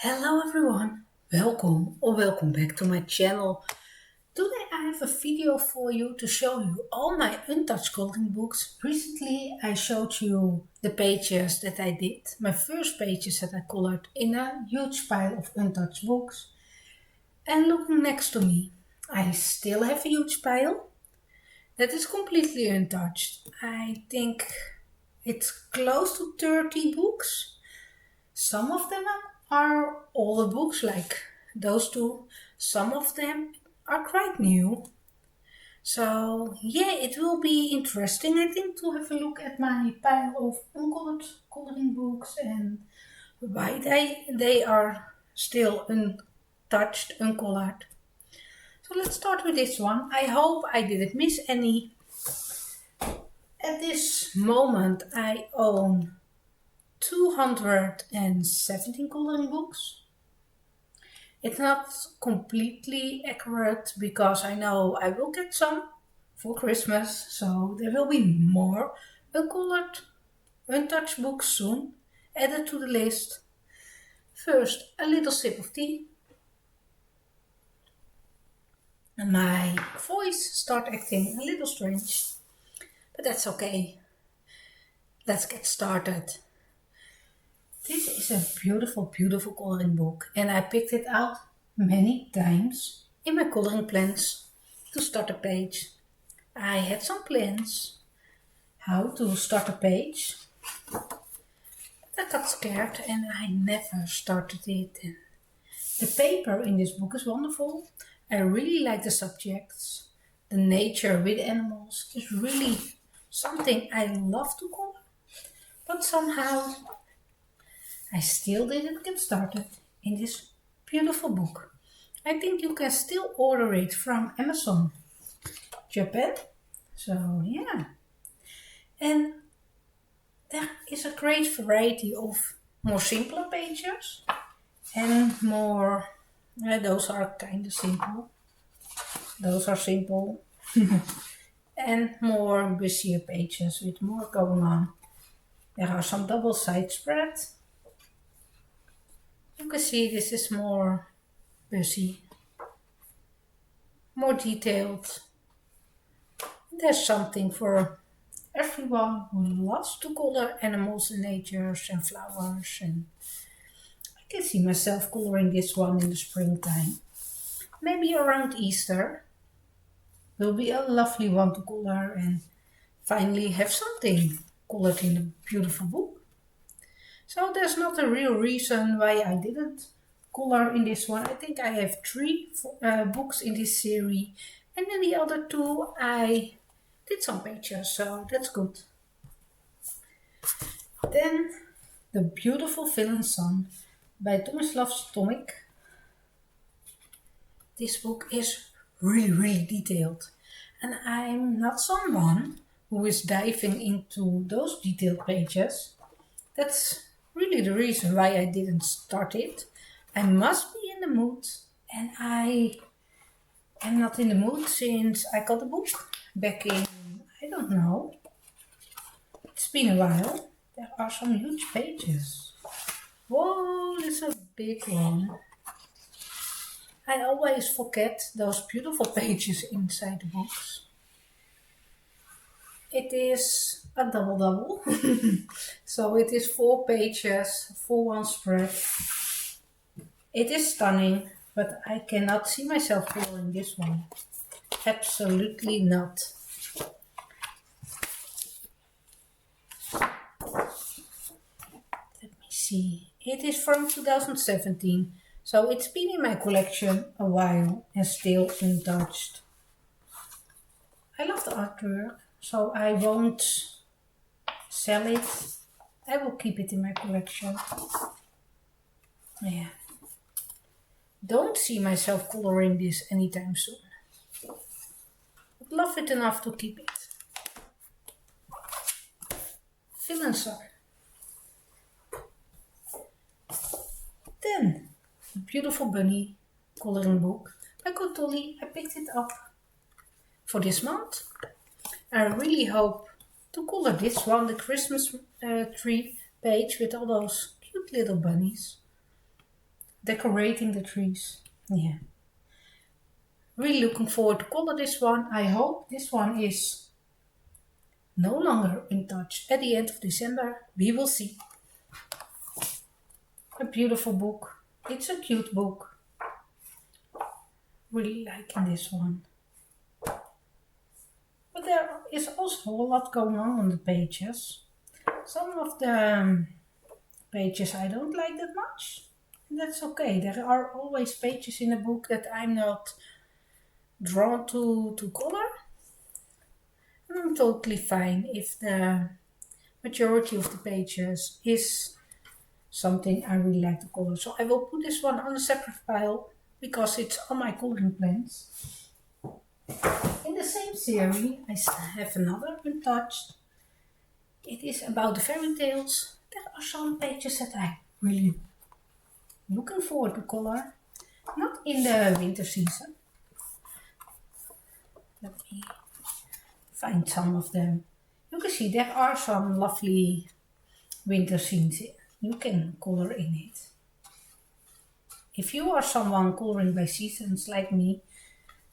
Hello everyone, welcome or welcome back to my channel. Today I have a video for you to show you all my untouched coloring books. Recently I showed you the pages that I did, my first pages that I colored in a huge pile of untouched books. And looking next to me, I still have a huge pile that is completely untouched. I think it's close to 30 books. Some of them are older books like those two. Some of them are quite new. So yeah, it will be interesting I think to have a look at my pile of uncolored coloring books and why they are still untouched, uncolored. So let's start with this one. I hope I didn't miss any. At this moment I own 217 coloring books. It's not completely accurate because I know I will get some for Christmas, so there will be more uncolored, untouched books soon added to the list. First, a little sip of tea. And my voice starts acting a little strange, but that's okay. Let's get started. This is a beautiful, beautiful coloring book and I picked it out many times in my coloring plans to start a page. I had some plans how to start a page, but I got scared and I never started it. And the paper in this book is wonderful. I really like the subjects. The nature with animals is really something I love to color, but somehow I still didn't get started in this beautiful book. I think you can still order it from Amazon Japan. So yeah. And there is a great variety of more simpler pages and more, those are kind of simple. Those are simple. And more busier pages with more going on. There are some double side spread. You can see this is more busy, more detailed. There's something for everyone who loves to color animals and nature and flowers. And I can see myself coloring this one in the springtime. Maybe around Easter will be a lovely one to color and finally have something colored in a beautiful book. So there's not a real reason why I didn't color in this one. I think I have three books in this series, and then the other two I did some pictures, so that's good. Then The Beautiful Villain Son by Tomislav Tomic. This book is really, really detailed, and I'm not someone who is diving into those detailed pages. That's really the reason why I didn't start it. I must be in the mood, and I am not in the mood since I got the book back in, I don't know, it's been a while. There are some huge pages. Whoa, this is a big one. I always forget those beautiful pages inside the books. It is a double. So it is 4 pages for one spread. It is stunning, but I cannot see myself coloring this one. Absolutely not. Let me see. It is from 2017, so it's been in my collection a while and still untouched. I love the artwork, so I won't sell it. I will keep it in my collection. Yeah. Don't see myself coloring this anytime soon. I'd love it enough to keep it. Villain Son. Then, The Beautiful Bunny coloring book by Cotoli. I picked it up for this month. I really hope to color this one, the Christmas tree page with all those cute little bunnies. decorating the trees. Yeah. Really looking forward to color this one. I hope this one is no longer untouched at the end of December. We will see. A beautiful book. It's a cute book. Really liking this one. But there is also a lot going on the pages. Some of the pages I don't like that much. And that's okay. There are always pages in a book that I'm not drawn to color. And I'm totally fine if the majority of the pages is something I really like to color. So I will put this one on a separate pile because it's on my coloring plans. In the same series, I have another untouched. It is about the fairy tales. There are some pages that I really looking forward to color. Not in the winter season. Let me find some of them. You can see there are some lovely winter scenes you can color in it. If you are someone coloring by seasons like me,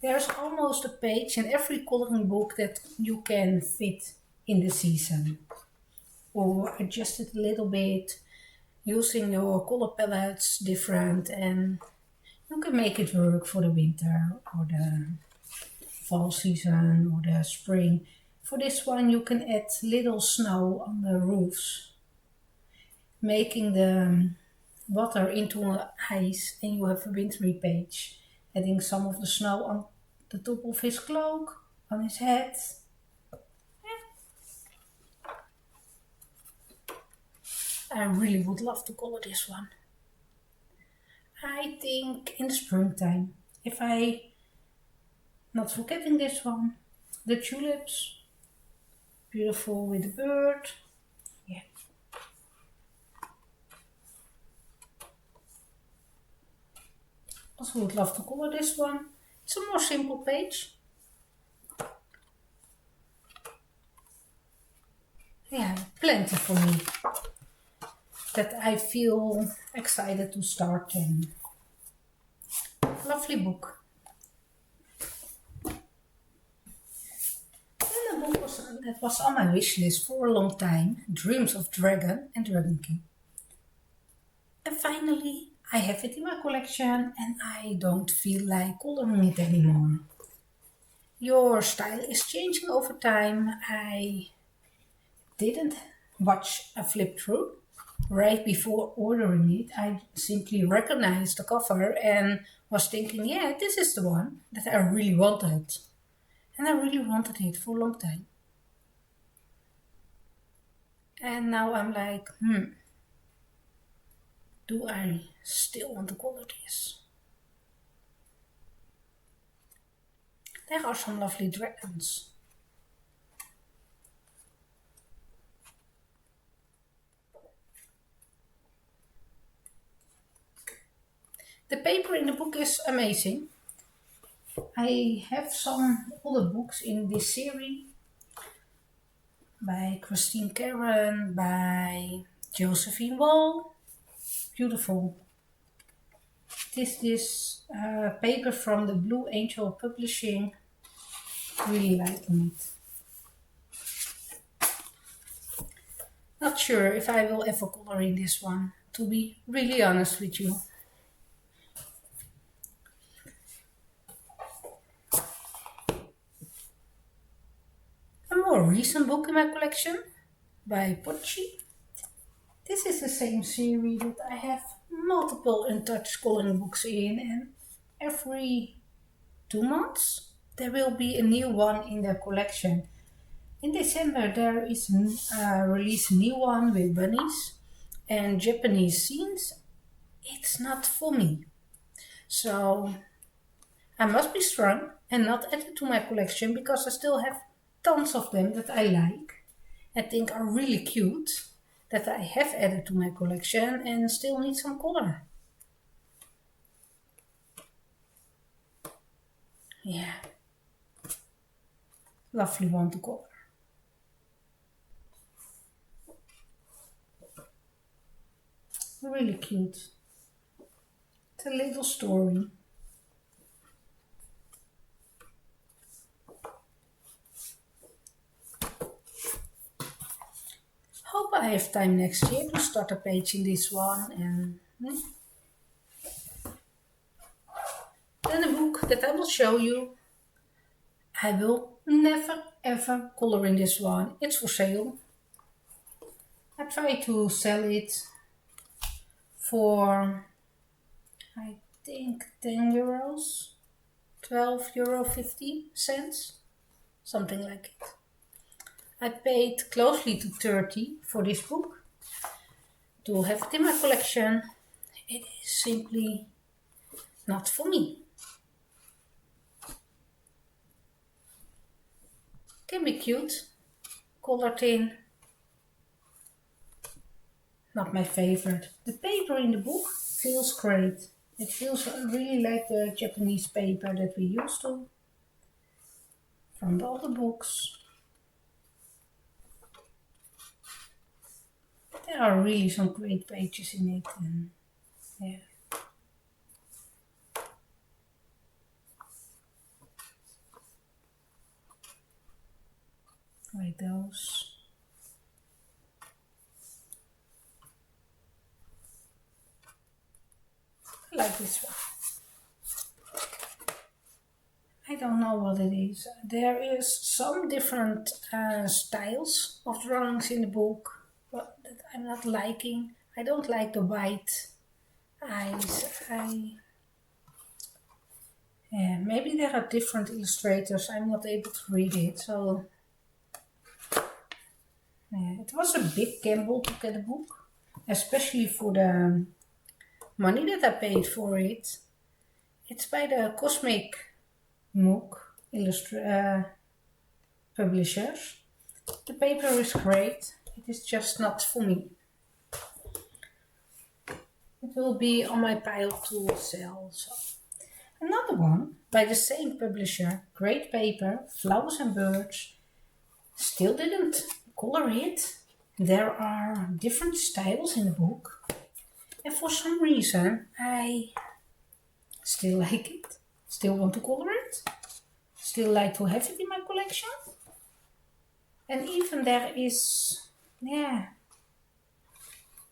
there's almost a page in every coloring book that you can fit in the season. Or adjust it a little bit, using your color palettes different, and you can make it work for the winter or the fall season or the spring. For this one you can add little snow on the roofs, making the water into ice, and you have a wintry page. Adding some of the snow on the top of his cloak, on his head. I really would love to color this one. I think in the springtime, if I not forgetting this one, the tulips, beautiful with the bird. Yeah. Also would love to color this one. It's a more simple page. Yeah, plenty for me. That I feel excited to start, and lovely book. And the book that was on my wish list for a long time, Dreams of Dragon and Dragon King. And finally, I have it in my collection and I don't feel like coloring it anymore. Your style is changing over time. I didn't watch a flip through. Right before ordering it, I simply recognized the cover and was thinking, yeah, this is the one that I really wanted. And I really wanted it for a long time. And now I'm like, do I still want to color this? There are some lovely dragons. The paper in the book is amazing. I have some other books in this series by Christine Karen, by Josephine Wall. Beautiful. This paper from the Blue Angel Publishing. Really liking it. Not sure if I will ever color in this one, to be really honest with you. A more recent book in my collection by Pochi. This is the same series that I have multiple untouched coloring books in, and every 2 months there will be a new one in the collection. In December there is release a new one with bunnies and Japanese scenes. It's not for me. So I must be strong and not add it to my collection because I still have tons of them that I like and think are really cute that I have added to my collection and still need some color. Yeah. Lovely one to color. Really cute. a little story. Hope I have time next year to start a page in this one, and then a book that I will show you. I will never ever color in this one. It's for sale. I try to sell it for, I think, 10 euros, 12 euro 50 cents, something like it. I paid closely to 30 for this book to have it in my collection. It is simply not for me. Can be cute, colored in. Not my favorite. The paper in the book feels great. It feels really like the Japanese paper that we used to from the other books. There are really some great pages in it, and yeah. Like those. I like this one. I don't know what it is. There is some different styles of drawings in the book, but that I'm not liking. I don't like the white eyes. Yeah, maybe there are different illustrators. I'm not able to read it, so yeah, it was a big gamble to get a book, especially for the money that I paid for it. It's by the Cosmic MOOC publishers. The paper is great. It is just not for me. It will be on my pile to sell. So. Another one by the same publisher, great paper, flowers and birds. Still didn't color it. There are different styles in the book. And for some reason, I still like it. Still want to color it. Still like to have it in my collection. And even there is, yeah,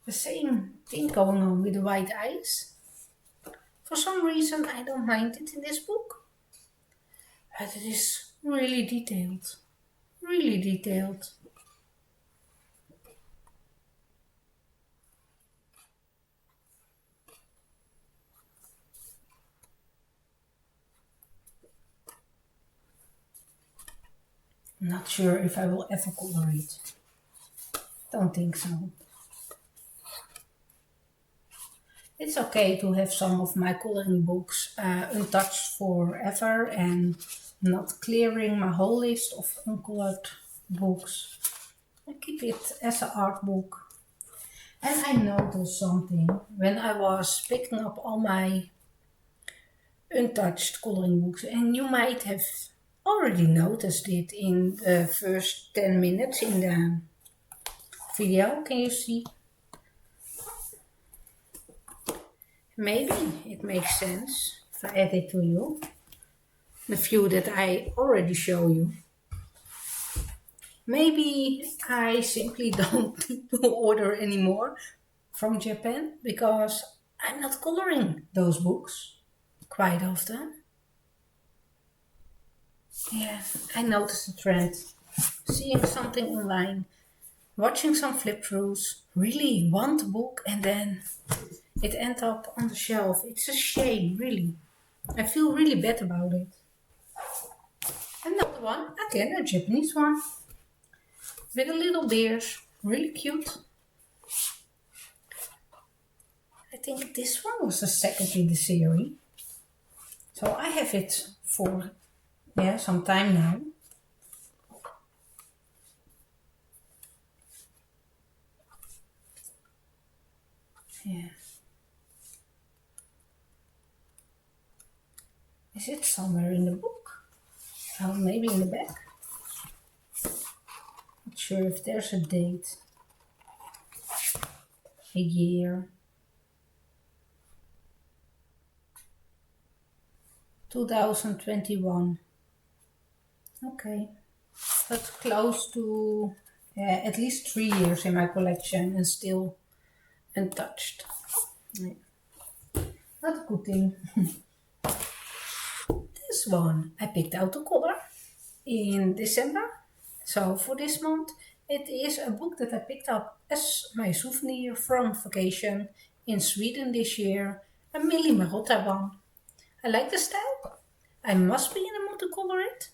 the same thing going on with the white eyes. For some reason, I don't mind it in this book. But it is really detailed. Really detailed. Not sure if I will ever color it. Don't think so. It's okay to have some of my coloring books untouched forever and not clearing my whole list of uncolored books. I keep it as an art book. And I noticed something when I was picking up all my untouched coloring books, and you might have already noticed it in the first 10 minutes in the video. Can you see? Maybe it makes sense if I add it to you. The view that I already show you. Maybe I simply don't order anymore from Japan because I'm not coloring those books quite often. Yeah, I noticed a trend. Seeing something online, watching some flip-throughs, really want a book and then it ends up on the shelf. It's a shame, really. I feel really bad about it. Another one, again a Japanese one, with a little beard, really cute. I think this one was the second in the series. So I have it for some time now. Yeah. Is it somewhere in the book? Oh, maybe in the back. Not sure if there's a date. A year. 2021. Okay, that's close to at least 3 years in my collection and still untouched. Yeah. Not a good thing. This one I picked out the color in December. So for this month, it is a book that I picked up as my souvenir from vacation in Sweden this year, a Millie Marotta one. I like the style. I must be in the mood to color it.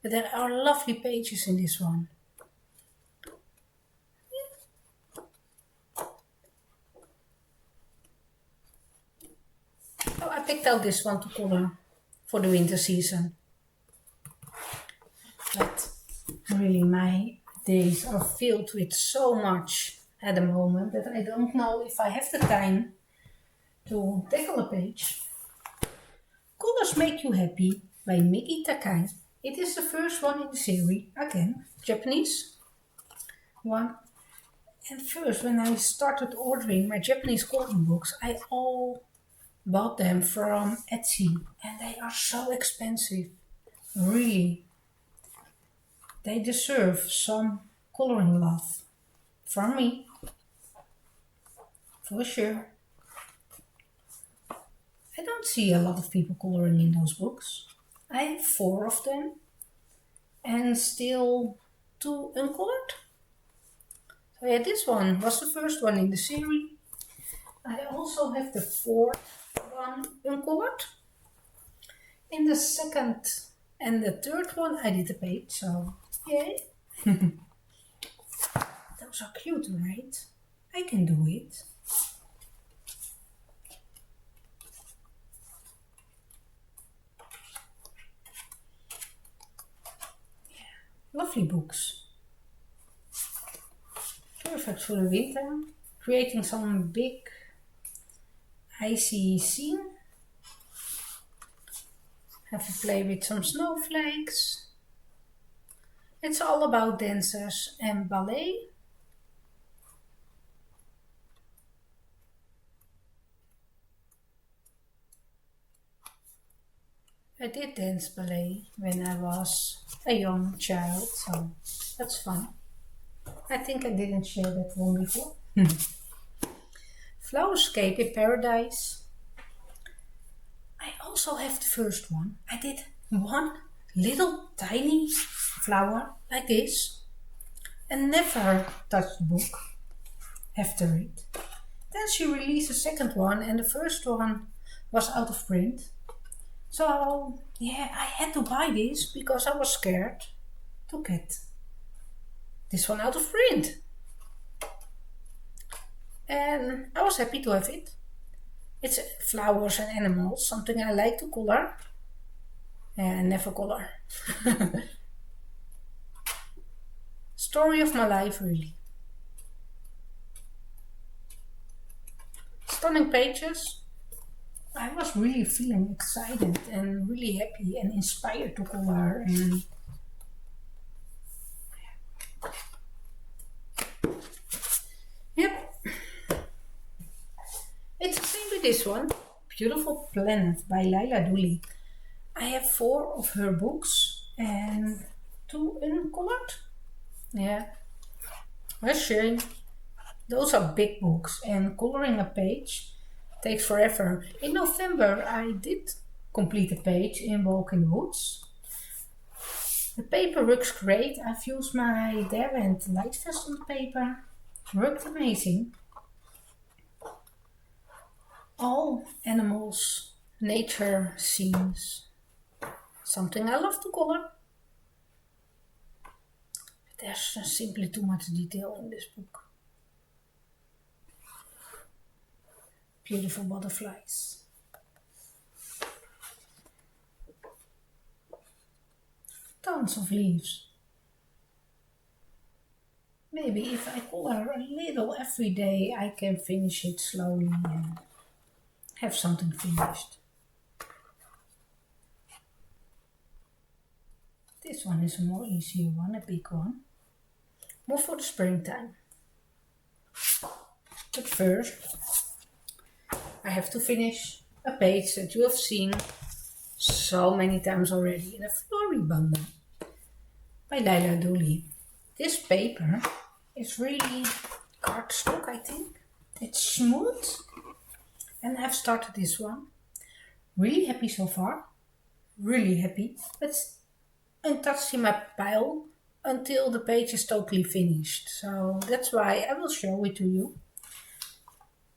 But there are lovely pages in this one. So I picked out this one to color for the winter season. But really my days are filled with so much at the moment that I don't know if I have the time to tackle a page. Colors Make You Happy by Miki Takai. It is the first one in the series, again, Japanese one. And first, when I started ordering my Japanese coloring books, I all bought them from Etsy, and they are so expensive. Really, they deserve some coloring love from me, for sure. I don't see a lot of people coloring in those books. I have 4 of them, and still 2 uncolored. So yeah, this one was the first one in the series. I also have the 4th one uncolored. In the 2nd and the 3rd one I did a page, so yay. Those are cute, right? I can do it. Yeah, lovely books. Perfect for the winter. Creating some big icy scene. Have to play with some snowflakes. It's all about dancers and ballet. I did dance ballet when I was a young child, so that's fun. I think I didn't share that one before. Flowerscape in Paradise. I also have the first one. I did one little tiny flower like this and never touched the book after it. Then she released a second one and the first one was out of print. So yeah, I had to buy this because I was scared to get this one out of print. And I was happy to have it. It's flowers and animals, something I like to color. And never color. Story of my life, really. Stunning pages. I was really feeling excited and really happy and inspired to color. And yep. It's the same with this one. Beautiful Planet by Laila Dooley. I have 4 of her books and 2 uncolored. Yeah. A shame. Those are big books and coloring a page takes forever. In November I did complete a page in Walk in the Woods. The paper works great. I've used my Derwent light vest on the paper. Worked amazing. All animals, nature scenes. Something I love to color. But there's simply too much detail in this book. Beautiful butterflies. Tons of leaves. Maybe if I color a little every day, I can finish it slowly and have something finished. This one is a more easier one, a big one. More for the springtime. But first, I have to finish a page that you have seen so many times already in a Floribanda by Laila Dooley. This paper is really cardstock, I think. It's smooth, and I've started this one. Really happy so far. Really happy. It's untouched in my pile until the page is totally finished. So that's why I will show it to you.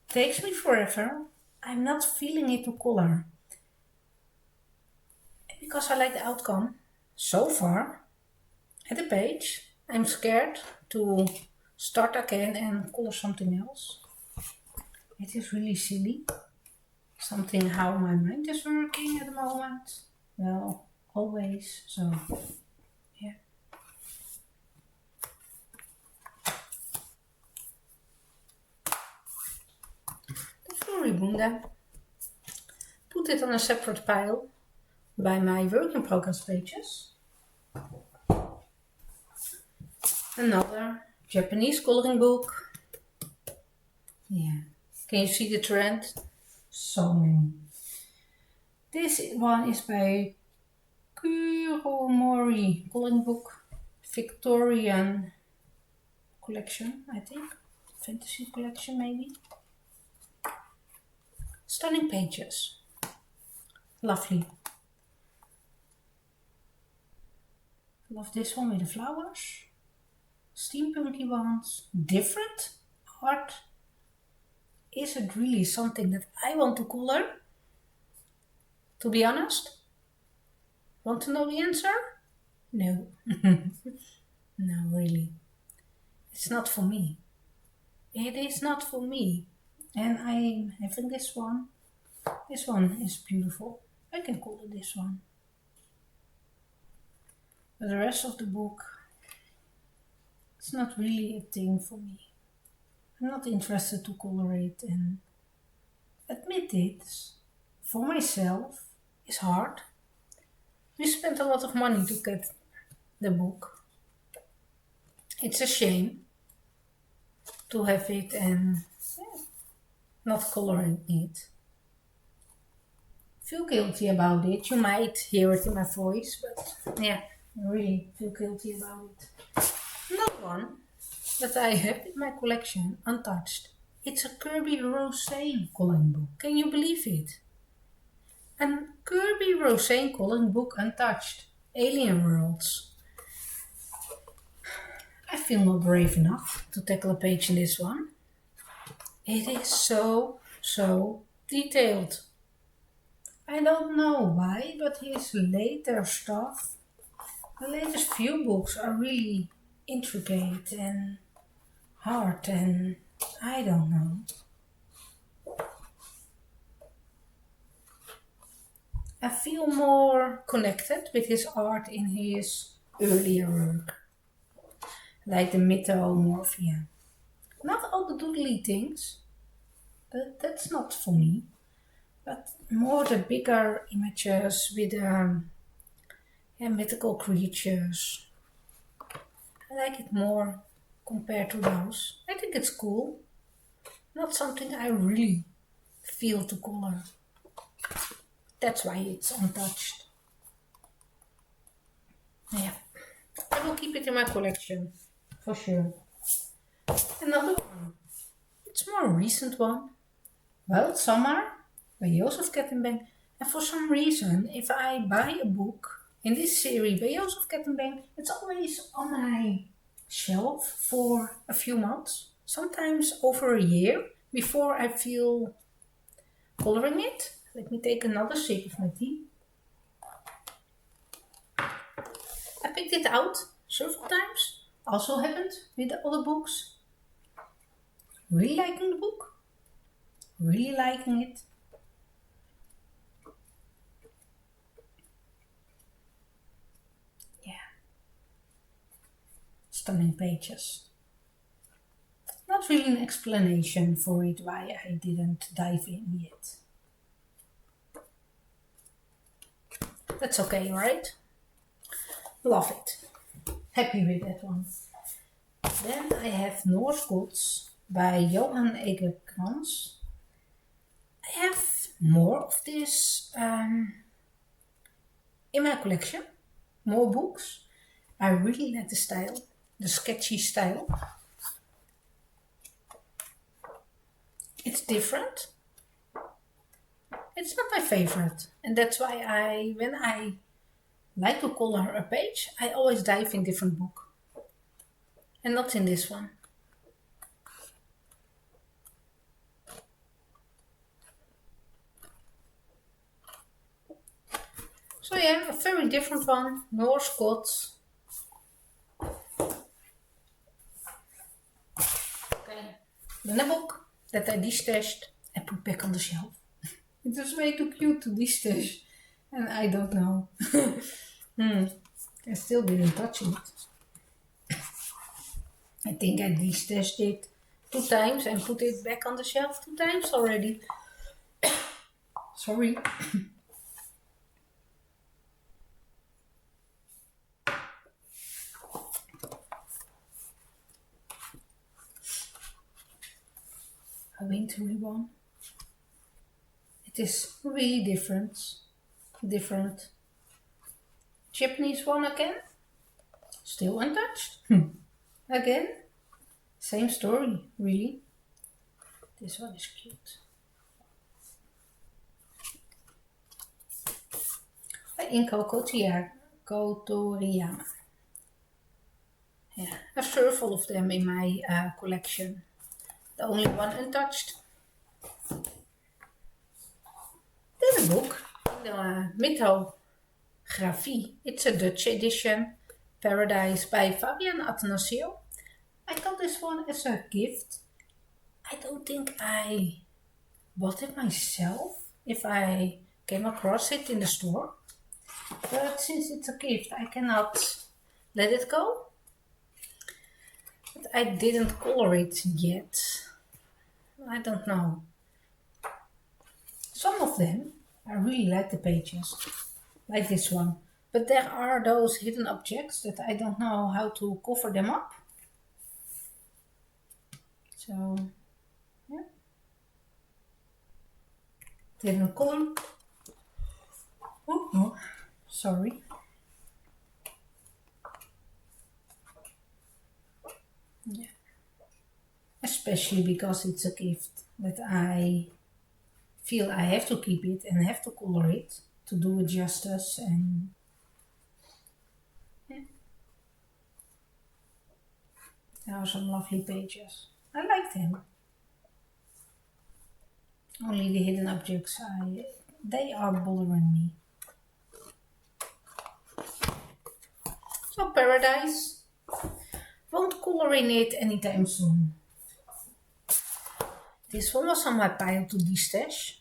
Takes me forever. I'm not feeling it to color. Because I like the outcome so far at the page. I'm scared to start again and color something else. It is really silly. Something how my mind is working at the moment. Well, always. So, yeah. The Floribunda. Put it on a separate pile by my work in progress pages. Another Japanese coloring book. Yeah. Can you see the trend? So many. This one is by Kuromori coloring book. Victorian collection, I think. Fantasy collection, maybe. Stunning pages. Lovely. Love this one with the flowers. Steampunky ones. Different art. Is it really something that I want to color? To be honest? Want to know the answer? No. No, really. It's not for me. It is not for me. And I'm having this one. This one is beautiful. I can color this one. But the rest of the book, it's not really a thing for me. I'm not interested to color it, and admit it, for myself, is hard. We spent a lot of money to get the book. It's a shame to have it and not coloring it. Feel guilty about it. You might hear it in my voice, but yeah, I really feel guilty about it. Another one that I have in my collection, untouched. It's a Kirby Rosane coloring book. Can you believe it? A Kirby Rosane coloring book, untouched. Alien Worlds. I feel not brave enough to tackle a page in this one. It is so detailed. I don't know why, but his later stuff, the latest few books are really intricate and hard, and I don't know. I feel more connected with his art in his earlier work, like the mythomorphia. Not all the doodly things, that's not for me, but more the bigger images with mythical creatures. I like it more compared to those. I think it's cool. Not something I really feel to color. That's why it's untouched. Yeah, I will keep it in my collection, for sure. Another one. It's more a recent one. Wild Summer by Jozef Kettenbank. And for some reason, if I buy a book in this series by Jozef Kettenbank, it's always on my shelf for a few months, sometimes over a year, before I feel coloring it. Let me take another sip of my tea. I picked it out several times. Also happened with the other books. Really liking the book. Really liking it. Yeah. Stunning pages. Not really an explanation for it why I didn't dive in yet. That's okay, right? Love it. Happy with that one. Then I have Norse Gods by Johan Egerkrans. I have more of this in my collection. More books. I really like the style, the sketchy style. It's different. It's not my favorite. And that's why when I like to color a page, I always dive in different book. And not in this one. So yeah, a very different one. Norse gods. Okay. Then a book that I destashed and put back on the shelf. It was way too cute to destash. And I don't know. I still didn't touch it. I think I destashed it 2 times and put it back on the shelf 2 times already. Sorry. A wintry one. It is really different. Japanese one again. Still untouched. Again. Same story, really. This one is cute. By Inko Kotoriyama. Yeah, I have several of them in my collection. The only one untouched. Then a book, the Mythography. It's a Dutch edition, Paradise by Fabian Attanasio. I got this one as a gift. I don't think I bought it myself if I came across it in the store. But since it's a gift, I cannot let it go. But I didn't color it yet. I don't know. Some of them, I really like the pages, like this one. But there are those hidden objects that I don't know how to cover them up. So, yeah. Didn't color. Oh, sorry. Yeah. Especially because it's a gift that I feel I have to keep it and have to color it to do it justice. And yeah. There are some lovely pages. I like them. Only the hidden objects, they are bothering me. So Paradise, won't color in it anytime soon. This one was on my pile to destash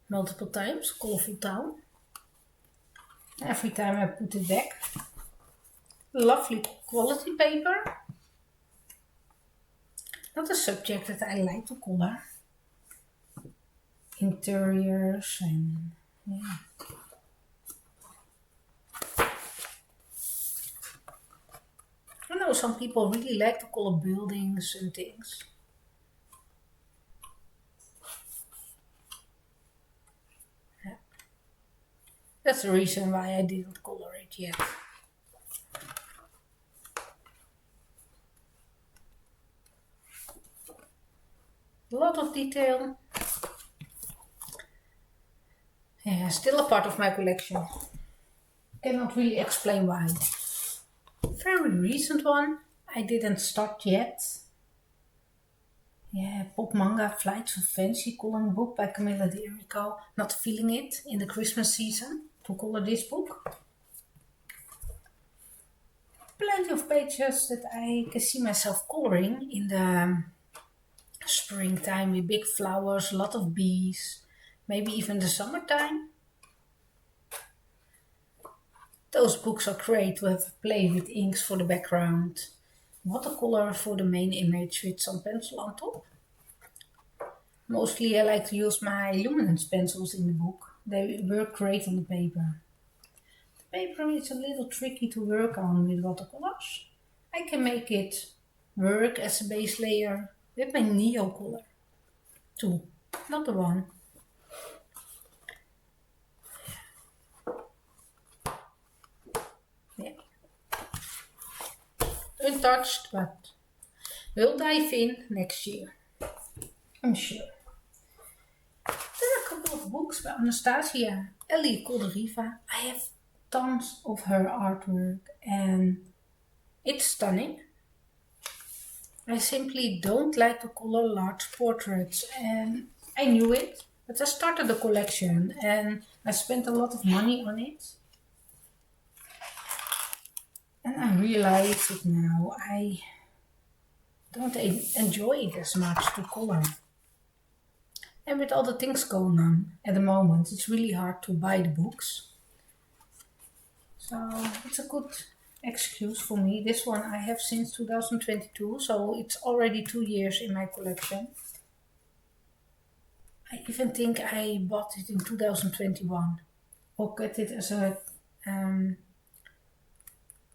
multiple times, Colorful Town. Every time I put it back. Lovely quality paper. Not a subject that I like to color. Interiors and yeah. I know some people really like to color buildings and things. Yeah. That's the reason why I didn't color it yet. A lot of detail. Yeah, still a part of my collection. Cannot really explain why. Very recent one. I didn't start yet. Yeah, Pop Manga Flights of Fancy coloring book by Camilla de Erico. Not feeling it in the Christmas season to color this book. Plenty of pages that I can see myself coloring in the springtime with big flowers, a lot of bees, maybe even the summertime. Those books are great with play with inks for the background, watercolor for the main image with some pencil on top. Mostly I like to use my luminance pencils in the book. They work great on the paper. The paper is a little tricky to work on with watercolors. I can make it work as a base layer with my Neo color too, not the one. untouched, but we'll dive in next year, I'm sure. There are a couple of books by Anastasia Ellie Kolderiva. I have tons of her artwork and it's stunning. I simply don't like to color large portraits and I knew it, but I started a collection and I spent a lot of money on it. And I realize it now, I don't enjoy it as much to color. And with all the things going on at the moment, it's really hard to buy the books. So it's a good excuse for me. This one I have since 2022, so it's already 2 years in my collection. I even think I bought it in 2021 or got it as a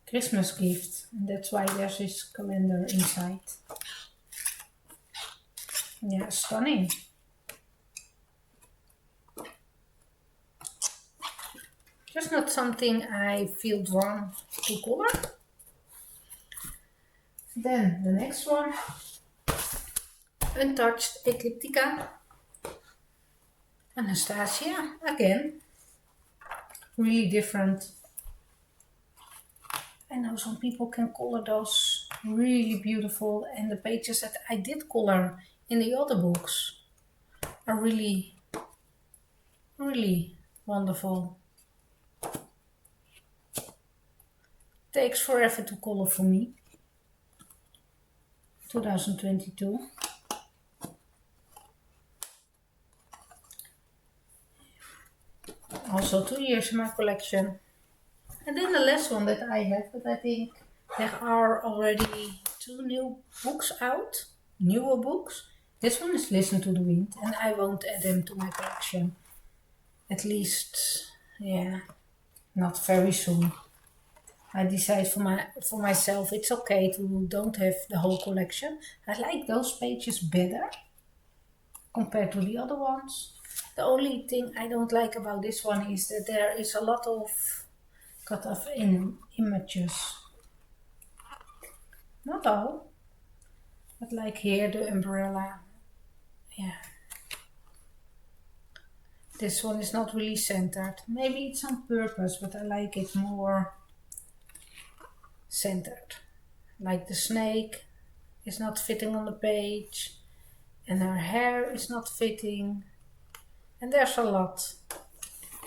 Christmas gift, and that's why there's this calendar inside. Yeah, stunning. Just not something I feel drawn to color. Then the next one, Untouched Ecliptica, Anastasia again, really different. I know some people can color those really beautiful, and the pages that I did color in the other books are really, really wonderful. Takes forever to color for me. 2022. Also 2 years in my collection. And then the last one that I have, but I think there are already 2 new books out, newer books. This one is Listen to the Wind, and I won't add them to my collection. At least, yeah, not very soon. I decide for myself it's okay to don't have the whole collection. I like those pages better compared to the other ones. The only thing I don't like about this one is that there is a lot of cut off in images. Not all, but like here the umbrella. Yeah. This one is not really centered. Maybe it's on purpose, but I like it more centered. Like the snake is not fitting on the page and her hair is not fitting, and there's a lot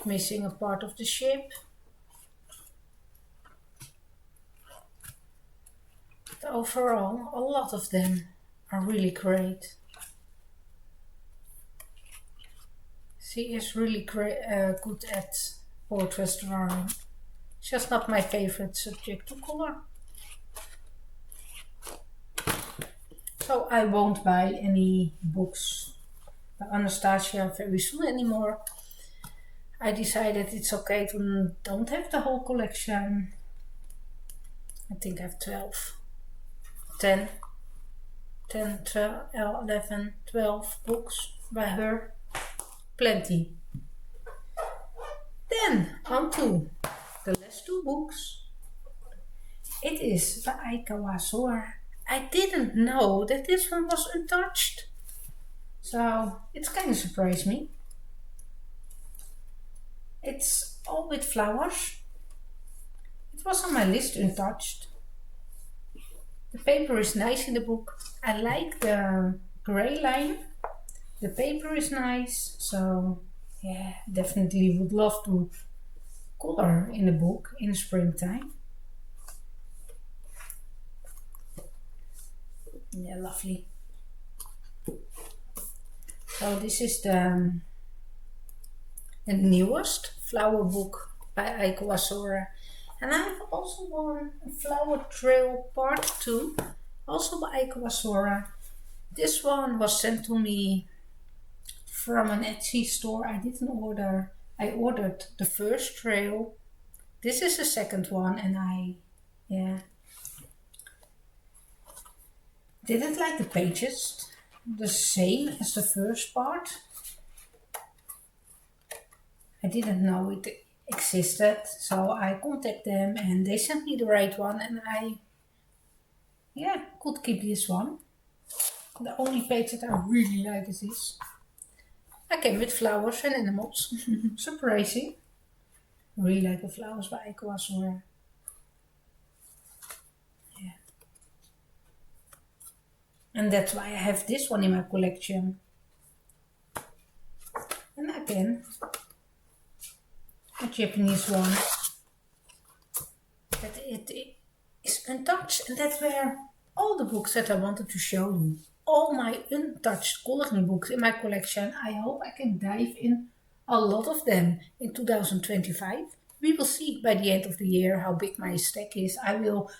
missing, a part of the ship. But overall, a lot of them are really great. She is really good at portrait drawing. Just not my favorite subject to color. So I won't buy any books by Anastasia very soon anymore. I decided it's okay to don't have the whole collection. I think I have 10, 12, 11, 12 books by her. Plenty. Then on to the last 2 books. It is by Aikawa. I didn't know that this one was untouched. So it's kind of surprised me. It's all with flowers. It was on my list untouched. The paper is nice in the book. I like the grey line. The paper is nice. So yeah, definitely would love to color in the book in springtime. Yeah, lovely. So this is the newest flower book by Aikawa. And I have also one Flower Trail Part 2, also by Aikawa. This one was sent to me from an Etsy store. I didn't order. I ordered the first trail. This is the second one, and I didn't like the pages the same as the first part. I didn't know it existed, so I contacted them and they sent me the right one, and I Yeah, could keep this one. The only page that I really like is this. I came with flowers and animals. Surprising. Really like the flowers by Equasor. Yeah. And that's why I have this one in my collection. And again, a Japanese one. But it is untouched, and that's where all the books that I wanted to show you, all my untouched coloring books in my collection, I hope I can dive in a lot of them in 2025. We will see by the end of the year how big my stack is. I will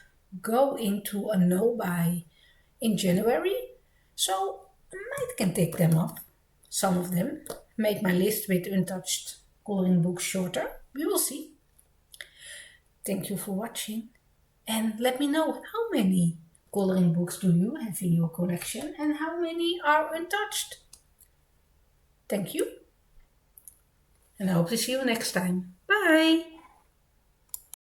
go into a no buy in January, so I might can take them up, some of them, make my list with untouched coloring books shorter. We will see. Thank you for watching. And let me know how many coloring books do you have in your collection and how many are untouched. Thank you. And I hope to see you next time. Bye.